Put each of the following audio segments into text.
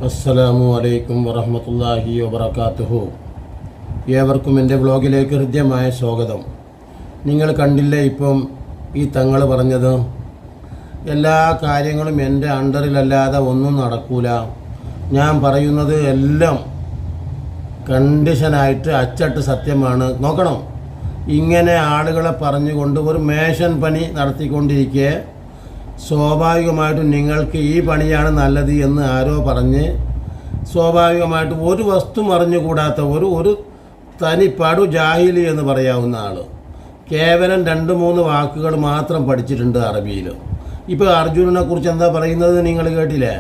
അസ്സലാമു അലൈക്കും വറഹ്മത്തുള്ളാഹി വബറകാതുഹു. ഏവർക്കും എൻ്റെ വ്ലോഗിലേക്ക് ഹൃദ്യമായ സ്വാഗതം. നിങ്ങൾ കണ്ടില്ലേ ഇപ്പം ഈ തങ്ങൾ പറഞ്ഞത്, എല്ലാ കാര്യങ്ങളും എൻ്റെ അണ്ടറിലല്ലാതെ ഒന്നും നടക്കൂല. ഞാൻ പറയുന്നത് എല്ലാം കണ്ടീഷനായിട്ട് അച്ചട്ട് സത്യമാണ്. നോക്കണം, ഇങ്ങനെ ആളുകളെ പറഞ്ഞുകൊണ്ട് ഒരു മേശൻ പണി നടത്തിക്കൊണ്ടിരിക്കെ സ്വാഭാവികമായിട്ടും നിങ്ങൾക്ക് ഈ പണിയാണ് നല്ലത് എന്ന് ആരോ പറഞ്ഞ് സ്വാഭാവികമായിട്ടും ഒരു വസ്തു അറിഞ്ഞുകൂടാത്ത ഒരു തനിപ്പാടു ജാഹിലി എന്ന് പറയാവുന്ന ആൾ കേവലം 2-3 വാക്കുകൾ മാത്രം പഠിച്ചിട്ടുണ്ട് അറബിയിൽ. ഇപ്പോൾ അർജുനനെ കുറിച്ച് എന്താ പറയുന്നത് നിങ്ങൾ കേട്ടില്ലേ?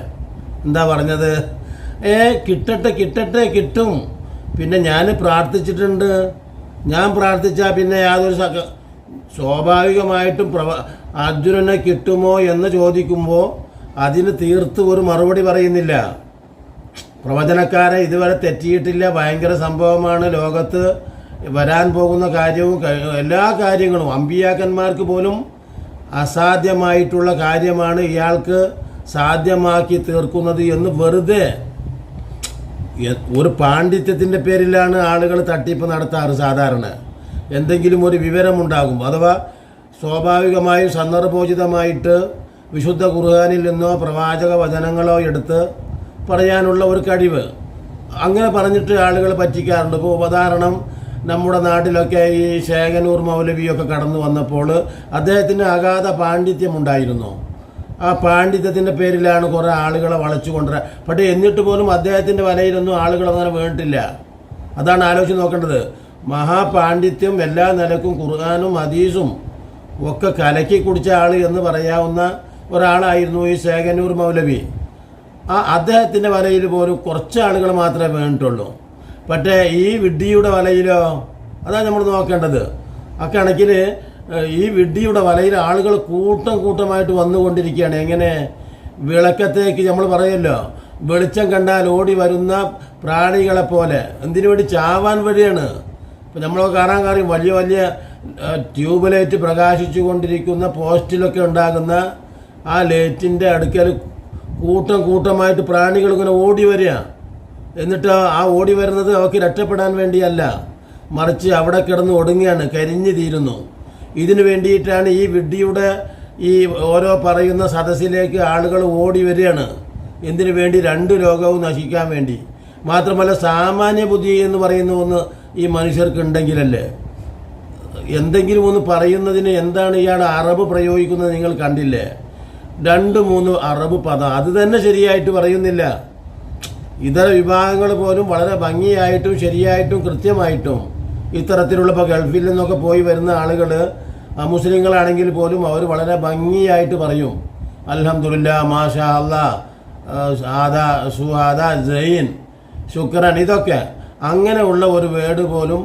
എന്താ പറഞ്ഞത്? കിട്ടട്ടെ കിട്ടും. പിന്നെ ഞാൻ പ്രാർത്ഥിച്ചിട്ടുണ്ട്. ഞാൻ പ്രാർത്ഥിച്ചാൽ പിന്നെ യാതൊരു സ്വാഭാവികമായിട്ടും അർജുനനെ കിട്ടുമോ എന്ന് ചോദിക്കുമ്പോൾ അതിന് തീർത്ത് ഒരു മറുപടി പറയുന്നില്ല. പ്രവചനക്കാരെ ഇതുവരെ തെറ്റിയിട്ടില്ല. ഭയങ്കര സംഭവമാണ്. ലോകത്ത് വരാൻ പോകുന്ന കാര്യവും എല്ലാ കാര്യങ്ങളും അമ്പിയാക്കന്മാർക്ക് പോലും അസാധ്യമായിട്ടുള്ള കാര്യമാണ് ഇയാൾക്ക് സാധ്യമാക്കി തീർക്കുന്നത് എന്ന് വെറുതെ ഒരു പാണ്ഡിത്യത്തിൻ്റെ പേരിലാണ് ആളുകൾ തട്ടിപ്പ് നടത്താറ്. സാധാരണ എന്തെങ്കിലും ഒരു വിവരമുണ്ടാകും, അഥവാ സ്വാഭാവികമായും സന്ദർഭോചിതമായിട്ട് വിശുദ്ധ ഖുർആനിൽ നിന്നോ പ്രവാചക വചനങ്ങളോ എടുത്ത് പറയാനുള്ള ഒരു കഴിവ്, അങ്ങനെ പറഞ്ഞിട്ട് ആളുകൾ പറ്റിക്കാറുണ്ട്. ഇപ്പോൾ ഉദാഹരണം, നമ്മുടെ നാട്ടിലൊക്കെ ഈ ശേഖനൂർ മൗലവിയൊക്കെ കടന്നു വന്നപ്പോൾ അദ്ദേഹത്തിന് അഗാധ പാണ്ഡിത്യമുണ്ടായിരുന്നു. ആ പാണ്ഡിത്യത്തിൻ്റെ പേരിലാണ് കുറേ ആളുകളെ വളച്ചു കൊണ്ടുവരാൻ. പക്ഷേ എന്നിട്ട് പോലും അദ്ദേഹത്തിൻ്റെ വലയിലൊന്നും ആളുകൾ അങ്ങനെ വീണിട്ടില്ല. അതാണ് ആലോചിച്ച് നോക്കേണ്ടത്. മഹാപാണ്ഡിത്യം എല്ലാ നിലക്കും ഖുർആനും ഹദീസും ഒക്കെ കലക്കി കുടിച്ച ആൾ എന്ന് പറയാവുന്ന ഒരാളായിരുന്നു ഈ ശേഖനൂർ മൗലവി. അദ്ദേഹത്തിൻ്റെ വലയിൽ പോലും കുറച്ച് ആളുകൾ മാത്രമേ വീണിട്ടുള്ളൂ. പക്ഷേ ഈ വിഡ്ഢിയുടെ വലയിലോ? അതാണ് നമ്മൾ നോക്കേണ്ടത്. അക്കണക്കിൽ ഈ വിഡ്ഢിയുടെ വലയിൽ ആളുകൾ കൂട്ടമായിട്ട് വന്നുകൊണ്ടിരിക്കുകയാണ്. എങ്ങനെ? വിളക്കത്തേക്ക് നമ്മൾ പറയുമല്ലോ, വെളിച്ചം കണ്ടാൽ ഓടി വരുന്ന പ്രാണികളെ പോലെ. എന്തിനു വേണ്ടി? ചാവാൻ വഴിയാണ്. ഇപ്പം നമ്മളൊക്കെ കാണാൻ കാര്യം വലിയ വലിയ ട്യൂബ് ലൈറ്റ് പ്രകാശിച്ചു കൊണ്ടിരിക്കുന്ന പോസ്റ്റിലൊക്കെ ഉണ്ടാകുന്ന ആ ലൈറ്റിൻ്റെ അടുക്കൽ കൂട്ടമായിട്ട് പ്രാണികൾ ഇങ്ങനെ ഓടി വരിക. എന്നിട്ട് ആ ഓടി വരുന്നത് അവർക്ക് രക്ഷപ്പെടാൻ വേണ്ടിയല്ല, മറിച്ച് അവിടെ കിടന്ന് ഒടുങ്ങിയാണ്, കരിഞ്ഞു തീരുന്നു. ഇതിനു വേണ്ടിയിട്ടാണ് ഈ വിഡ്ഢിയുടെ ഈ ഓരോ പറയുന്ന സദസ്സിലേക്ക് ആളുകൾ ഓടി വരികയാണ്. എന്തിനു വേണ്ടി? 2 ലോകവും നശിക്കാൻ വേണ്ടി. മാത്രമല്ല, സാമാന്യ ബുദ്ധി എന്ന് പറയുന്ന ഒന്ന് ഈ മനുഷ്യർക്ക് ഉണ്ടെങ്കിലല്ലേ എന്തെങ്കിലും ഒന്ന് പറയുന്നതിന്. എന്താണ് ഇയാൾ അറബ് പ്രയോഗിക്കുന്നത് നിങ്ങൾ കണ്ടില്ലേ? 2-3 അറബ് പദം, അത് തന്നെ ശരിയായിട്ട് പറയുന്നില്ല. ഇതര വിഭാഗങ്ങൾ പോലും വളരെ ഭംഗിയായിട്ടും ശരിയായിട്ടും കൃത്യമായിട്ടും ഇത്തരത്തിലുള്ള ഇപ്പോൾ ഗൾഫിൽ നിന്നൊക്കെ പോയി വരുന്ന ആളുകൾ മുസ്ലിങ്ങളാണെങ്കിൽ പോലും അവർ വളരെ ഭംഗിയായിട്ട് പറയും. അൽഹംദുലില്ലാ, മാഷാ അല്ലാ, ആദാ, സുഹാദാ, ജൈൻ, ശുക്രൻ, ഇതൊക്കെ അങ്ങനെയുള്ള ഒരു വേർഡ് പോലും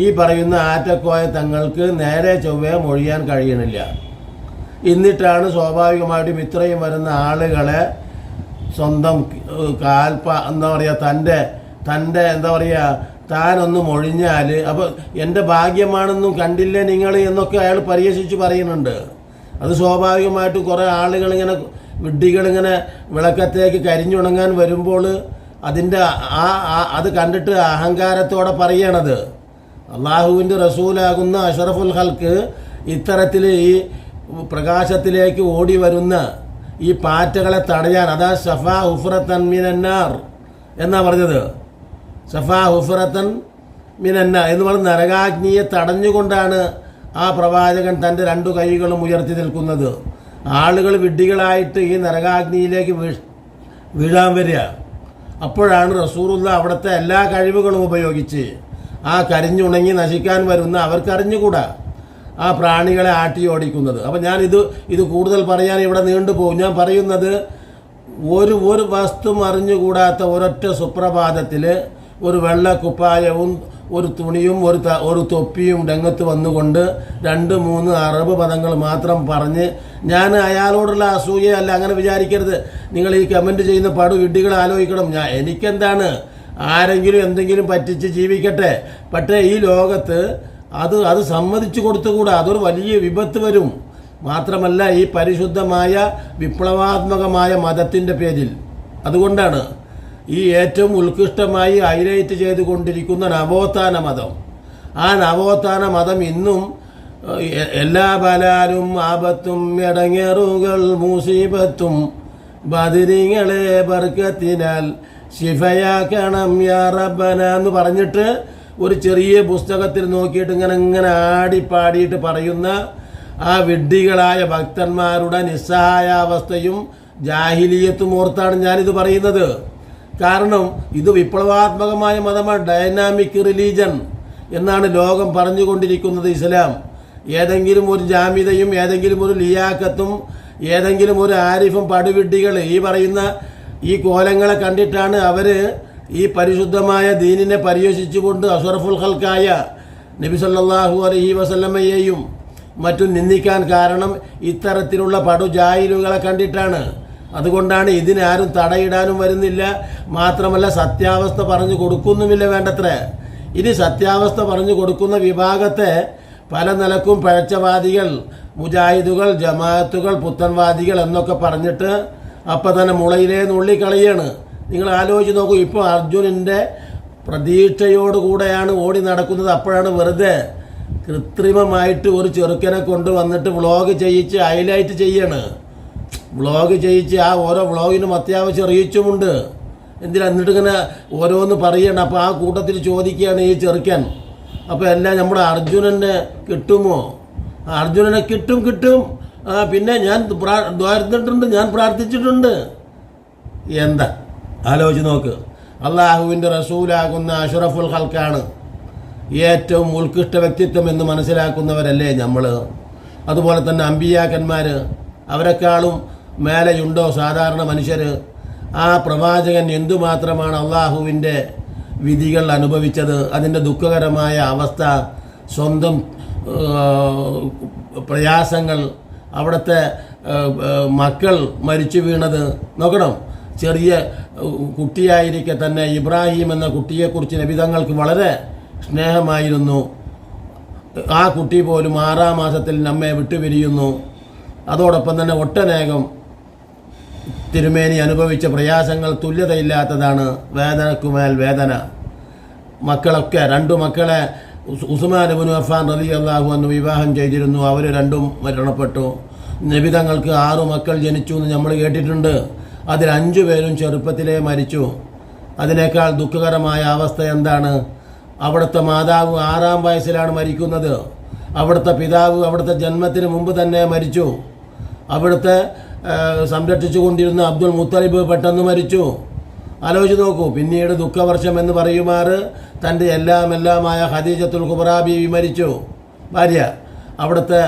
ഈ പറയുന്ന ആറ്റക്കോയ തങ്ങൾക്ക് നേരെ ചൊവ്വേ മൊഴിയാൻ കഴിയണില്ല. എന്നിട്ടാണ് സ്വാഭാവികമായിട്ടും ഇത്രയും വരുന്ന ആളുകളെ സ്വന്തം എന്താ പറയുക, തൻ്റെ എന്താ പറയുക, താനൊന്ന് മൊഴിഞ്ഞാൽ അപ്പോൾ എൻ്റെ ഭാഗ്യമാണെന്നും കണ്ടില്ലേ നിങ്ങൾ എന്നൊക്കെ അയാൾ പരിഹസിച്ച് പറയുന്നുണ്ട്. അത് സ്വാഭാവികമായിട്ടും കുറേ ആളുകളിങ്ങനെ വിഡ്ഢികളിങ്ങനെ വിളക്കത്തേക്ക് കരിഞ്ഞുണങ്ങാൻ വരുമ്പോൾ അതിൻ്റെ അത് കണ്ടിട്ട് അഹങ്കാരത്തോടെ പറയണത്. അള്ളാഹുവിൻ്റെ റസൂലാകുന്ന അഷറഫുൽ ഹൽക്ക് ഇത്തരത്തിൽ ഈ പ്രകാശത്തിലേക്ക് ഓടി വരുന്ന ഈ പാറ്റകളെ തടയാൻ, അതാ സഫാ ഹുഫ്റത്തൻ മിനന്നാർ എന്നാ പറഞ്ഞത്. സഫാ ഹുഫ്റത്തൻ മിനന്നാർ എന്ന് പറഞ്ഞ നരകാഗ്നിയെ തടഞ്ഞുകൊണ്ടാണ് ആ പ്രവാചകൻ തൻ്റെ 2 കൈകളും ഉയർത്തി നിൽക്കുന്നത്. ആളുകൾ വിഡ്ഢികളായിട്ട് ഈ നരകാഗ്നിയിലേക്ക് വീഴാൻ വരിക. അപ്പോഴാണ് റസൂലുള്ള അവിടുത്തെ എല്ലാ കഴിവുകളും ഉപയോഗിച്ച് ആ കരിഞ്ഞുണങ്ങി നശിക്കാൻ വരുന്ന അവർക്കറിഞ്ഞുകൂടാ ആ പ്രാണികളെ ആട്ടി ഓടിക്കുന്നത്. അപ്പം ഞാൻ ഇത് കൂടുതൽ പറയാൻ ഇവിടെ നീണ്ടുപോകും. ഞാൻ പറയുന്നത് ഒരു വസ്തു അറിഞ്ഞുകൂടാത്ത ഒരൊറ്റ സുപ്രഭാതത്തിൽ ഒരു വെള്ളക്കുപ്പായവും ഒരു തുണിയും ഒരു തൊപ്പിയും രംഗത്ത് വന്നുകൊണ്ട് 2-3 അറബ് പദങ്ങൾ മാത്രം പറഞ്ഞ്, ഞാൻ അയാളോടുള്ള അസൂയയല്ല, അങ്ങനെ വിചാരിക്കരുത്. നിങ്ങൾ ഈ കമൻറ്റ് ചെയ്യുന്ന വിഡ്ഢികൾ ആലോചിക്കണം. എനിക്കെന്താണ്, ആരെങ്കിലും എന്തെങ്കിലും പറ്റിച്ച് ജീവിക്കട്ടെ. പക്ഷേ ഈ ലോകത്ത് അത് സമ്മതിച്ചു കൊടുത്തുകൂടാ. അതൊരു വലിയ വിപത്ത് വരും. മാത്രമല്ല ഈ പരിശുദ്ധമായ വിപ്ലവാത്മകമായ മതത്തിൻ്റെ പേരിൽ. അതുകൊണ്ടാണ് ഈ ഏറ്റവും ഉത്കൃഷ്ടമായി ഹൈലൈറ്റ് ചെയ്തുകൊണ്ടിരിക്കുന്ന നവോത്ഥാന മതം. ആ നവോത്ഥാന മതം ഇന്നും എല്ലാ ബലാലും ആപത്തും എടങ്ങേറുകൾ മുസീബത്തും ബദരിങ്ങളെ ബർക്കത്തിനാൽ ശിഫയാക്കണം യാ റബ്ബന എന്ന് പറഞ്ഞിട്ട് ഒരു ചെറിയ പുസ്തകത്തിൽ നോക്കിയിട്ട് ഇങ്ങനെ ആടിപ്പാടിയിട്ട് പറയുന്ന ആ വിഡ്ഢികളായ ഭക്തന്മാരുടെ നിസ്സഹായാവസ്ഥയും ജാഹിലിയത്തും ഓർത്താണ് ഞാനിത് പറയുന്നത്. കാരണം ഇത് വിപ്ലവാത്മകമായ മതമാണ്, ഡൈനാമിക് റിലീജൻ എന്നാണ് ലോകം പറഞ്ഞുകൊണ്ടിരിക്കുന്നത് ഇസ്ലാം. ഏതെങ്കിലും ഒരു ജാമിതയും ഏതെങ്കിലും ഒരു ലിയാക്കത്തും ഏതെങ്കിലും ഒരു ആരിഫും പടുവിഡ്ഢികൾ ഈ പറയുന്ന ഈ കോലങ്ങളെ കണ്ടിട്ടാണ് അവർ ഈ പരിശുദ്ധമായ ദീനിനെ പരിഹസിച്ചുകൊണ്ട് അഷ്റഫുൽ ഖൽക്കായ നബി സല്ലല്ലാഹു അലൈഹി വസല്ലമയെയും മറ്റും നിന്ദിക്കാൻ കാരണം ഇത്തരത്തിലുള്ള പടുജാഹിലുകളെ കണ്ടിട്ടാണ്. അതുകൊണ്ടാണ് ഇതിനാരും തടയിടാനും വരുന്നില്ല. മാത്രമല്ല സത്യാവസ്ഥ പറഞ്ഞു കൊടുക്കുന്നുമില്ല വേണ്ടത്ര. ഇനി സത്യാവസ്ഥ പറഞ്ഞു കൊടുക്കുന്ന വിഭാഗത്തെ പല നിലക്കും പഴച്ചവാദികൾ, മുജാഹിദുകൾ, ജമാഅത്തുകൾ, പുത്തൻവാദികൾ എന്നൊക്കെ പറഞ്ഞിട്ട് അപ്പം തന്നെ മുളയിലേ നുള്ളിക്കളിയാണ്. നിങ്ങൾ ആലോചിച്ച് നോക്കൂ, ഇപ്പോൾ അർജുനൻ്റെ പ്രതീക്ഷയോടുകൂടെയാണ് ഓടി നടക്കുന്നത്. അപ്പോഴാണ് വെറുതെ കൃത്രിമമായിട്ട് ഒരു ചെറുക്കനെ കൊണ്ടുവന്നിട്ട് വ്ളോഗ് ചെയ്യിച്ച് ഹൈലൈറ്റ് ചെയ്യാണ്. വ്ളോഗ് ചെയ്യിച്ച് ആ ഓരോ വ്ളോഗിനും അത്യാവശ്യം റീച്ചുമുണ്ട്. എന്തിനാ എന്നിട്ട് ഇങ്ങനെ ഓരോന്ന് പറയണം. അപ്പോൾ ആ കൂട്ടത്തിൽ ചോദിക്കുകയാണ് ഈ ചെറുക്കൻ, അപ്പോൾ എല്ലാം നമ്മുടെ അർജുനനെ കിട്ടുമോ? അർജുനനെ കിട്ടും. പിന്നെ ഞാൻ ദ്വാരത്തിട്ടുണ്ട്, ഞാൻ പ്രാർത്ഥിച്ചിട്ടുണ്ട്. എന്താ ആലോചിച്ച് നോക്ക്. അള്ളാഹുവിൻ്റെ റസൂലാകുന്ന അഷ്റഫുൽ ഖൽക്കാണ് ഏറ്റവും ഉത്കൃഷ്ട വ്യക്തിത്വം എന്ന് മനസ്സിലാക്കുന്നവരല്ലേ നമ്മൾ? അതുപോലെ തന്നെ അമ്പിയാക്കന്മാർ, അവരെക്കാളും മേലെയുണ്ടോ സാധാരണ മനുഷ്യർ? ആ പ്രവാചകൻ എന്തുമാത്രമാണ് അള്ളാഹുവിൻ്റെ വിധികൾ അനുഭവിച്ചത്, അതിൻ്റെ ദുഃഖകരമായ അവസ്ഥ, സ്വന്തം പ്രയാസങ്ങൾ, അവിടുത്തെ മക്കൾ മരിച്ചു വീണത് നോക്കണം. ചെറിയ കുട്ടിയായിരിക്കെ തന്നെ ഇബ്രാഹിം എന്ന കുട്ടിയെക്കുറിച്ച് നബിതങ്ങൾക്ക് വളരെ സ്നേഹമായിരുന്നു. ആ കുട്ടി പോലും 6-ാം മാസത്തിൽ നമ്മെ വിട്ടുപിരിയുന്നു. അതോടൊപ്പം തന്നെ ഒട്ടനേകം തിരുമേനി അനുഭവിച്ച പ്രയാസങ്ങൾ തുല്യതയില്ലാത്തതാണ്. വേദനക്കുമേൽ വേദന. മക്കളൊക്കെ 2 മക്കളെ ഉസ്മാൻ ഇബ്നു അഫ്ഫാൻ റളിയല്ലാഹു അൻഹു വിവാഹം ചെയ്തിരുന്നു. അവർ രണ്ടും മരണപ്പെട്ടു. നബിതങ്ങൾക്ക് 6 മക്കൾ ജനിച്ചു എന്ന് നമ്മൾ കേട്ടിട്ടുണ്ട്. അതിൽ 5 പേരും ചെറുപ്പത്തിലേ മരിച്ചു. അതിനേക്കാൾ ദുഃഖകരമായ അവസ്ഥ എന്താണ്? അവിടുത്തെ മാതാവ് 6-ാം വയസ്സിലാണ് മരിക്കുന്നത്. അവിടുത്തെ പിതാവ് അവിടുത്തെ ജന്മത്തിന് മുമ്പ് തന്നെ മരിച്ചു. അവിടുത്തെ സംരക്ഷിച്ചു കൊണ്ടിരുന്ന അബ്ദുൽ മുത്തലിബ് പെട്ടെന്ന് മരിച്ചു. ആലോചിച്ച് നോക്കൂ. പിന്നീട് ദുഃഖവർഷം എന്ന് പറയുമാറ് തൻ്റെ എല്ലാമായ ഖദീജത്തുൽ കുബ്രാ ബീവി മരിച്ചു, ഭാര്യ. അവിടുത്തെ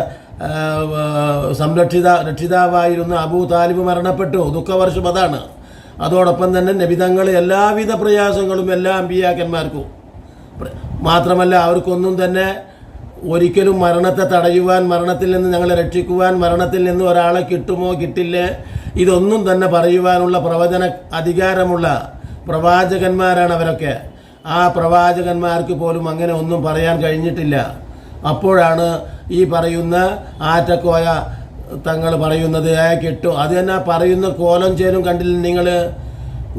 രക്ഷിതാവായിരുന്ന അബൂ താലിബ് മരണപ്പെട്ടു. ദുഃഖവർഷം അതാണ്. അതോടൊപ്പം തന്നെ നബിതങ്ങൾ എല്ലാവിധ പ്രയാസങ്ങളും എല്ലാ അമ്പിയാക്കന്മാർക്കും. മാത്രമല്ല അവർക്കൊന്നും തന്നെ ഒരിക്കലും മരണത്തെ തടയുവാൻ, മരണത്തിൽ നിന്ന് ഞങ്ങളെ രക്ഷിക്കുവാൻ, മരണത്തിൽ നിന്ന് ഒരാളെ കിട്ടുമോ കിട്ടില്ലേ, ഇതൊന്നും തന്നെ പറയുവാനുള്ള പ്രവചന അധികാരമുള്ള പ്രവാചകന്മാരാണ് അവരൊക്കെ. ആ പ്രവാചകന്മാർക്ക് പോലും അങ്ങനെ ഒന്നും പറയാൻ കഴിഞ്ഞിട്ടില്ല. അപ്പോഴാണ് ഈ പറയുന്ന ആറ്റക്കോയ തങ്ങൾ പറയുന്നത് കിട്ടും. അത് തന്നെ പറയുന്ന കോലം ചേരും കണ്ടില്ല നിങ്ങൾ?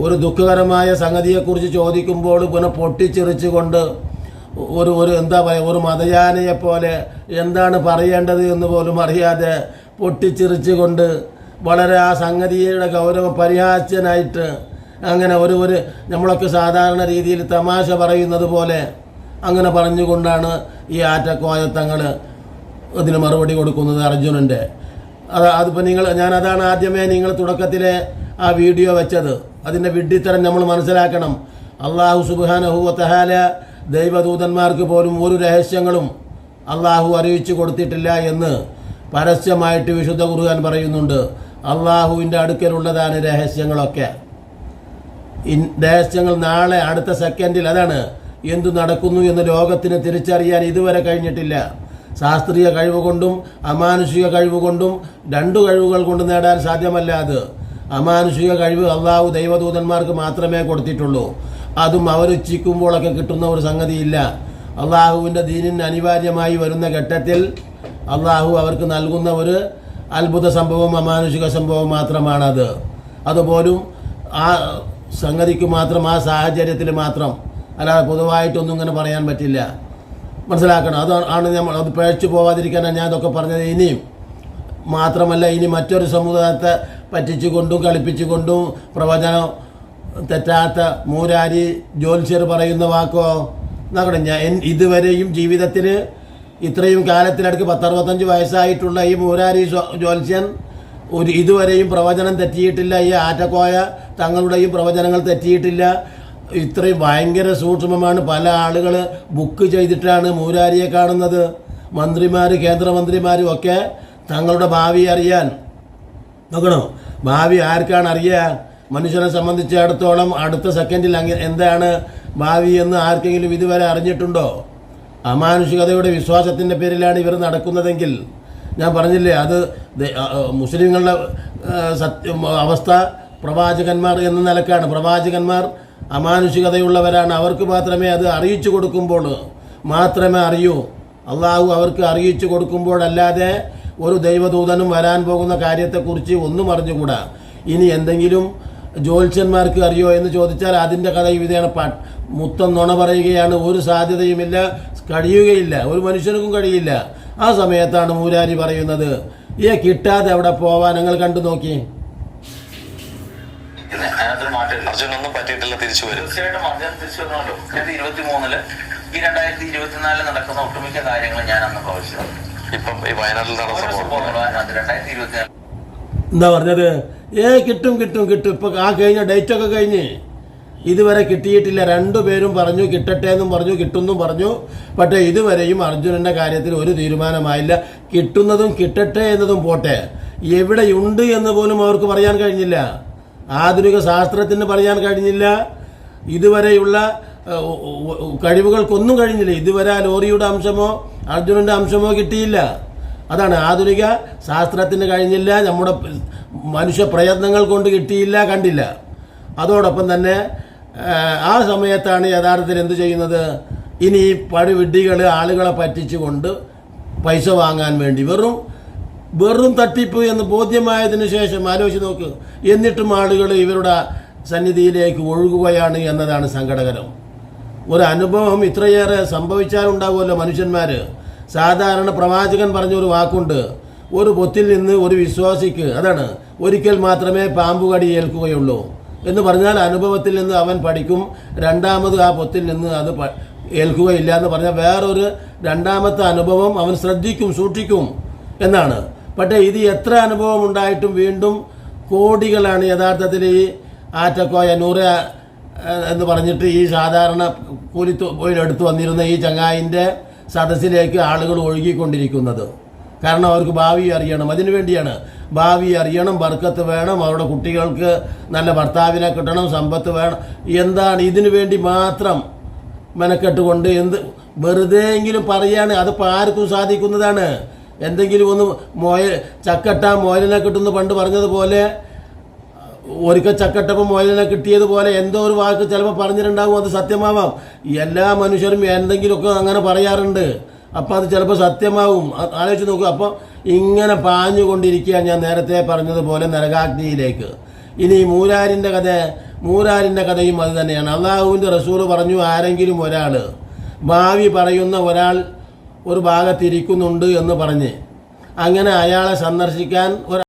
ഒരു ദുഃഖകരമായ സംഗതിയെക്കുറിച്ച് ചോദിക്കുമ്പോൾ പിന്നെ പൊട്ടിച്ചെറിച്ചുകൊണ്ട് ഒരു എന്താ പറയുക, ഒരു മതയാനയെ പോലെ എന്താണ് പറയേണ്ടത് എന്ന് പോലും അറിയാതെ പൊട്ടിച്ചിറിച്ചുകൊണ്ട് വളരെ ആ സംഗതിയുടെ ഗൗരവം പരിഹാസ്യനായിട്ട് അങ്ങനെ ഒരു നമ്മളൊക്കെ സാധാരണ രീതിയിൽ തമാശ പറയുന്നത് പോലെ അങ്ങനെ പറഞ്ഞുകൊണ്ടാണ് ഈ ആറ്റക്കോയത്തങ്ങൾ അതിന് മറുപടി കൊടുക്കുന്നത് അർജുനൻ്റെ. അതിപ്പോൾ ഞാനതാണ് ആദ്യമേ നിങ്ങൾ തുടക്കത്തിലെ ആ വീഡിയോ വെച്ചത്. അതിൻ്റെ വിഡ്ഢിത്തരം നമ്മൾ മനസ്സിലാക്കണം. അള്ളാഹു സുബ്ഹാനഹു വ തആല ദൈവദൂതന്മാർക്ക് പോലും ഒരു രഹസ്യങ്ങളും അള്ളാഹു അറിയിച്ചു കൊടുത്തിട്ടില്ല എന്ന് പരസ്യമായിട്ട് വിശുദ്ധ ഖുർആൻ പറയുന്നുണ്ട്. അള്ളാഹുവിൻ്റെ അടുക്കലുള്ളതാണ് രഹസ്യങ്ങളൊക്കെ. രഹസ്യങ്ങൾ നാളെ അടുത്ത സെക്കൻഡിൽ അതാണ് എന്തു നടക്കുന്നു എന്ന് ലോകത്തിന് തിരിച്ചറിയാൻ ഇതുവരെ കഴിഞ്ഞിട്ടില്ല. ശാസ്ത്രീയ കഴിവ് കൊണ്ടും അമാനുഷിക കഴിവ് കൊണ്ടും 2 കഴിവുകൾ കൊണ്ട് നേടാൻ സാധ്യമല്ല. അത് അമാനുഷിക കഴിവ് അള്ളാഹു ദൈവദൂതന്മാർക്ക് മാത്രമേ കൊടുത്തിട്ടുള്ളൂ. അതും അവരിച്ഛിക്കുമ്പോഴൊക്കെ കിട്ടുന്ന ഒരു സംഗതിയില്ല. അള്ളാഹുവിൻ്റെ ദീനിന് അനിവാര്യമായി വരുന്ന ഘട്ടത്തിൽ അള്ളാഹു അവർക്ക് നൽകുന്ന ഒരു അത്ഭുത സംഭവം, അമാനുഷിക സംഭവം മാത്രമാണത്. അതുപോലും ആ സംഗതിക്ക് മാത്രം, ആ സാഹചര്യത്തിൽ മാത്രം, അല്ലാതെ പൊതുവായിട്ടൊന്നും ഇങ്ങനെ പറയാൻ പറ്റില്ല. മനസ്സിലാക്കണം. അതാണ് നമ്മൾ അത് പിഴച്ചു പോവാതിരിക്കാനാണ് ഞാൻ ഇതൊക്കെ പറഞ്ഞത്. ഇനിയും മാത്രമല്ല, ഇനി മറ്റൊരു സമുദായത്തെ പറ്റിച്ചുകൊണ്ടും കളിപ്പിച്ചുകൊണ്ടും പ്രവചനം തെറ്റാത്ത മൂരാരി ജ്യോത്സ്യർ പറയുന്ന വാക്കോ നോക്കണം. ഞാൻ ഇതുവരെയും ജീവിതത്തിൽ ഇത്രയും കാലത്തിനടുക്ക് 10-65 വയസ്സായിട്ടുള്ള ഈ മൂരാരി ജ്യോത്സ്യൻ ഇതുവരെയും പ്രവചനം തെറ്റിയിട്ടില്ല. ഈ ആറ്റക്കോയ തങ്ങളുടെയും പ്രവചനങ്ങൾ തെറ്റിയിട്ടില്ല. ഇത്രയും ഭയങ്കര സൂക്ഷ്മമാണ്. പല ആളുകൾ ബുക്ക് ചെയ്തിട്ടാണ് മൂരാരിയെ കാണുന്നത്. മന്ത്രിമാർ, കേന്ദ്രമന്ത്രിമാരും ഒക്കെ തങ്ങളുടെ ഭാവി അറിയാൻ നോക്കണോ. ഭാവി ആർക്കാണ് അറിയുക? മനുഷ്യനെ സംബന്ധിച്ചിടത്തോളം അടുത്ത സെക്കൻഡിൽ എന്താണ് ഭാവി എന്ന് ആർക്കെങ്കിലും ഇതുവരെ അറിഞ്ഞിട്ടുണ്ടോ? അമാനുഷികതയുടെ വിശ്വാസത്തിൻ്റെ പേരിലാണ് ഇവർ നടക്കുന്നതെങ്കിൽ, ഞാൻ പറഞ്ഞില്ലേ, അത് മുസ്ലിങ്ങളുടെ അവസ്ഥ പ്രവാചകന്മാർ എന്ന നിലക്കാണ്. പ്രവാചകന്മാർ അമാനുഷികതയുള്ളവരാണ്. അവർക്ക് മാത്രമേ അത് അറിയിച്ചു കൊടുക്കുമ്പോൾ മാത്രമേ അറിയൂ. അള്ളാഹു അവർക്ക് അറിയിച്ചു കൊടുക്കുമ്പോഴല്ലാതെ ഒരു ദൈവദൂതനും വരാൻ പോകുന്ന കാര്യത്തെക്കുറിച്ച് ഒന്നും അറിഞ്ഞുകൂടാ. ഇനി എന്തെങ്കിലും ജ്യോത്സ്യന്മാർക്ക് അറിയോ എന്ന് ചോദിച്ചാൽ അതിൻ്റെ കഥ ഇതാണ്. മുത്തം നുണ പറയുകയാണ്. ഒരു സാധ്യതയുമില്ല, കഴിയുകയില്ല, ഒരു മനുഷ്യർക്കും കഴിയില്ല. ആ സമയത്താണ് മൂരാരി പറയുന്നത്, കിട്ടാതെ അവിടെ പോവാൻ. നിങ്ങൾ കണ്ടു നോക്കി. അർജുനൊന്നും പറ്റിയിട്ടില്ല, തിരിച്ചു വരും. തീർച്ചയായിട്ടും അർജുൻ തിരിച്ചു വരണമല്ലോ. 2023 ഈ 2024 നടക്കുന്ന ഒട്ടുമിക്ക കാര്യങ്ങൾ ഞാൻ അന്ന് പ്രവചിച്ചു. ഇപ്പം ഈ വയനാട്ടിൽ നടന്ന സംഭവം 2024 എന്താ പറഞ്ഞത്? കിട്ടും കിട്ടും കിട്ടും. ഇപ്പൊ ആ കഴിഞ്ഞ ഡേറ്റൊക്കെ കഴിഞ്ഞ് ഇതുവരെ കിട്ടിയിട്ടില്ല. രണ്ടുപേരും പറഞ്ഞു കിട്ടട്ടെ എന്നും പറഞ്ഞു, കിട്ടുമെന്നും പറഞ്ഞു. പക്ഷേ ഇതുവരെയും അർജുനന്റെ കാര്യത്തിൽ ഒരു തീരുമാനമായില്ല. കിട്ടുന്നതും കിട്ടട്ടെ എന്നതും പോട്ടെ, എവിടെയുണ്ട് എന്ന് പോലും അവർക്ക് പറയാൻ കഴിഞ്ഞില്ല. ആധുനിക ശാസ്ത്രത്തിന് പറയാൻ കഴിഞ്ഞില്ല. ഇതുവരെയുള്ള കഴിവുകൾക്കൊന്നും കഴിഞ്ഞില്ല. ഇതുവരെ ആ ലോറിയുടെ അംശമോ അർജുനന്റെ അംശമോ കിട്ടിയില്ല. അതാണ് ആധുനിക ശാസ്ത്രത്തിന് കഴിഞ്ഞില്ല. നമ്മുടെ മനുഷ്യ പ്രയത്നങ്ങൾ കൊണ്ട് കിട്ടിയില്ല, കണ്ടില്ല. അതോടൊപ്പം തന്നെ ആ സമയത്താണ് യഥാർത്ഥത്തിൽ എന്ത് ചെയ്യുന്നത്? ഇനി ഈ പടുവിഡ്ഢികൾ ആളുകളെ പറ്റിച്ചുകൊണ്ട് പൈസ വാങ്ങാൻ വേണ്ടി വെറും തട്ടിപ്പ് എന്ന് ബോധ്യമായതിനു ശേഷം ആലോചിച്ച് നോക്ക്. എന്നിട്ടും ആളുകൾ ഇവരുടെ സന്നിധിയിലേക്ക് ഒഴുകുകയാണ് എന്നതാണ് സങ്കടകരം. ഒരു അനുഭവം ഇത്രയേറെ സംഭവിച്ചാലുണ്ടാകുമല്ലോ മനുഷ്യന്മാർ. സാധാരണ പ്രവാചകൻ പറഞ്ഞൊരു വാക്കുണ്ട്, ഒരു പൊത്തിൽ നിന്ന് ഒരു വിശ്വാസിക്ക്, അതാണ്, ഒരിക്കൽ മാത്രമേ പാമ്പുകടി ഏൽക്കുകയുള്ളൂ എന്ന് പറഞ്ഞാൽ അനുഭവത്തിൽ നിന്ന് അവൻ പഠിക്കും. രണ്ടാമത് ആ പൊത്തിൽ നിന്ന് അത് ഏൽക്കുകയില്ല എന്ന് പറഞ്ഞാൽ വേറൊരു രണ്ടാമത്തെ അനുഭവം അവൻ ശ്രദ്ധിക്കും, സൂക്ഷിക്കും എന്നാണ്. പക്ഷേ ഇത് എത്ര അനുഭവം ഉണ്ടായിട്ടും വീണ്ടും കോടികളാണ് യഥാർത്ഥത്തിൽ ഈ ആറ്റക്കോയ നൂറ് എന്ന് പറഞ്ഞിട്ട് ഈ സാധാരണ കൂലിത്തൊഴിലെടുത്ത് വന്നിരുന്ന ഈ ചങ്ങായിൻ്റെ സദസ്സിലേക്ക് ആളുകൾ ഒഴുകിക്കൊണ്ടിരിക്കുന്നത്. കാരണം അവർക്ക് ഭാവി അറിയണം. അതിനു വേണ്ടിയാണ്. ഭാവി അറിയണം, ബർക്കത്ത് വേണം, അവരുടെ കുട്ടികൾക്ക് നല്ല ഭർത്താവിനെ കിട്ടണം, സമ്പത്ത് വേണം. എന്താണ് ഇതിനു വേണ്ടി മാത്രം മെനക്കെട്ടുകൊണ്ട് വെറുതെയെങ്കിലും പറയാണ്. അതിപ്പോൾ ആർക്കും സാധിക്കുന്നതാണ്. എന്തെങ്കിലും ഒന്ന് ചക്കട്ട മോയലിനെ കിട്ടുന്നു പണ്ട് പറഞ്ഞതുപോലെ, ഒരിക്കൽ ചക്കട്ടപ്പോൾ മോയലിനെ കിട്ടിയതുപോലെ എന്തോ ഒരു വാക്ക് ചിലപ്പോൾ പറഞ്ഞിട്ടുണ്ടാകും. അത് സത്യമാവാം. എല്ലാ മനുഷ്യരും എന്തെങ്കിലുമൊക്കെ അങ്ങനെ പറയാറുണ്ട്. അപ്പം അത് ചിലപ്പോൾ സത്യമാവും. ആലോചിച്ച് നോക്കുക. അപ്പോൾ ഇങ്ങനെ പാഞ്ഞുകൊണ്ടിരിക്കുക, ഞാൻ നേരത്തെ പറഞ്ഞതുപോലെ, നരകാഗ്നിയിലേക്ക്. ഇനി മൂരാരിൻ്റെ കഥയും അത് തന്നെയാണ്. അള്ളാഹുവിൻ്റെ റസൂൽ പറഞ്ഞു, ആരെങ്കിലും ഒരാൾ ഭാവി പറയുന്ന ഒരാൾ ഒരു ഭാഗത്തിരിക്കുന്നുണ്ട് എന്ന് പറഞ്ഞ് അങ്ങനെ അയാളെ സന്ദർശിക്കാൻ